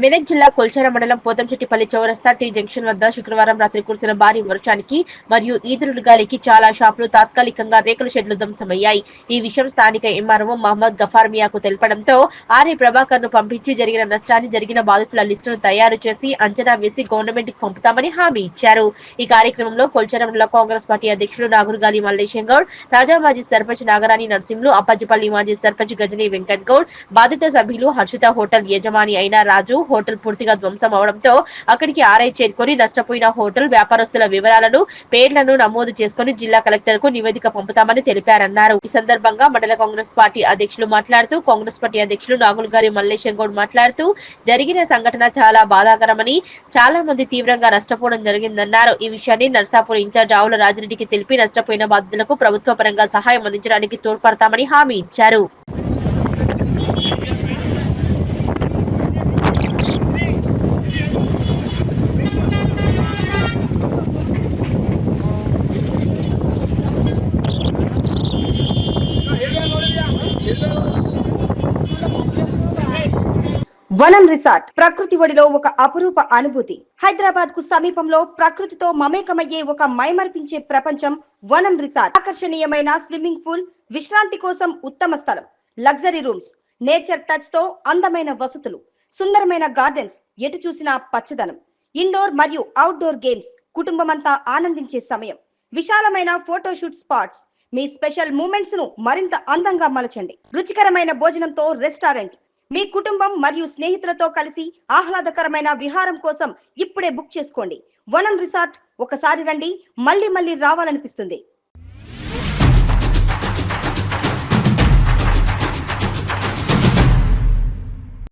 మెదక్ జిల్లా కొల్చార మండలం పోతంశెట్టిపల్లి చౌరస్తా టీ జంక్షన్ వద్ద శుక్రవారం రాత్రి కురిసిన భారీ వర్షానికి మరియు ఈదురు గాలికి చాలా షాపులు తాత్కాలికంగా రేకుల షెడ్లు ధ్వంసమయ్యాయి. ఈ విషయం స్థానిక ఎంఆర్ఓ మహమ్మద్ గఫార్ మియాకు తెలపడంతో ఆర్ఏ ప్రభాకర్ ను పంపించి జరిగిన బాధితుల లిస్టును తయారు చేసి అంచనా వేసి గవర్నమెంట్ కి పంపుతామని హామీ ఇచ్చారు. ఈ కార్యక్రమంలో కొల్చార మండల కాంగ్రెస్ పార్టీ అధ్యక్షులు నాగురుగాలి మల్లేశం గౌడ్, తాజా మాజీ సర్పంచ్ నాగరాణి నర్సింహులు, అప్పాజిపల్లి మాజీ సర్పంచ్ గజనీ వెంకట్ గౌడ్, బాధిత సభ్యులు, హర్షిత హోటల్ యజమాని అయిన రాజు, హోటల్ పూర్తిగా ధ్వంసం అవడంతో అక్కడికి ఆర్ఐ చేరుకొని నష్టపోయిన హోటల్ వ్యాపారస్తుల వివరాలను, పేర్లను నమోదు చేసుకుని జిల్లా కలెక్టర్ కు నివేదిక పంపుతామని తెలిపారన్నారు. ఈ సందర్భంగా మండల కాంగ్రెస్ పార్టీ అధ్యక్షులు మాట్లాడుతూ, కాంగ్రెస్ పార్టీ అధ్యక్షులు నాగులుగారి మల్లేశం గౌడ్ మాట్లాడుతూ, జరిగిన సంఘటన చాలా బాధాకరమని, చాలా మంది తీవ్రంగా నష్టపోవడం జరిగిందన్నారు. ఈ విషయాన్ని నర్సాపూర్ ఇన్ఛార్జ్ ఆవుల రాజిరెడ్డికి తెలిపి నష్టపోయిన బాధితులకు ప్రభుత్వ పరంగా సహాయం అందించడానికి తోడ్పడతామని హామీ ఇచ్చారు. వనం రిసార్ట్ ప్రకృతి ఒడిలో ఒక అపురూప అనుభూతి. హైదరాబాద్ కు సమీపంలో ప్రకృతితో మమేకమయ్యే ఒక మైమరిపించే ప్రపంచం వనం రిసార్ట్. ఆకర్షణీయమైన స్విమ్మింగ్ పూల్, విశ్రాంతి కోసం ఉత్తమ స్థలం, లగ్జరీ రూమ్స్, నేచర్ టచ్ తో అందమైన వసతులు, సుందరమైన గార్డెన్స్, ఎటు చూసినా పచ్చదనం, ఇండోర్ మరియు అవుట్డోర్ గేమ్స్, కుటుంబమంతా ఆనందించే సమయం, విశాలమైన ఫోటోషూట్ స్పాట్స్. మీ స్పెషల్ మూమెంట్స్ ను మరింత అందంగా మలచండి. రుచికరమైన భోజనంతో రెస్టారెంట్. మీ కుటుంబం మరియు స్నేహితులతో కలిసి ఆహ్లాదకరమైన విహారం కోసం ఇప్పుడే బుక్ చేసుకోండి. వనం రిసార్ట్ ఒకసారి రండి, మళ్ళీ రావాలనిపిస్తుంది.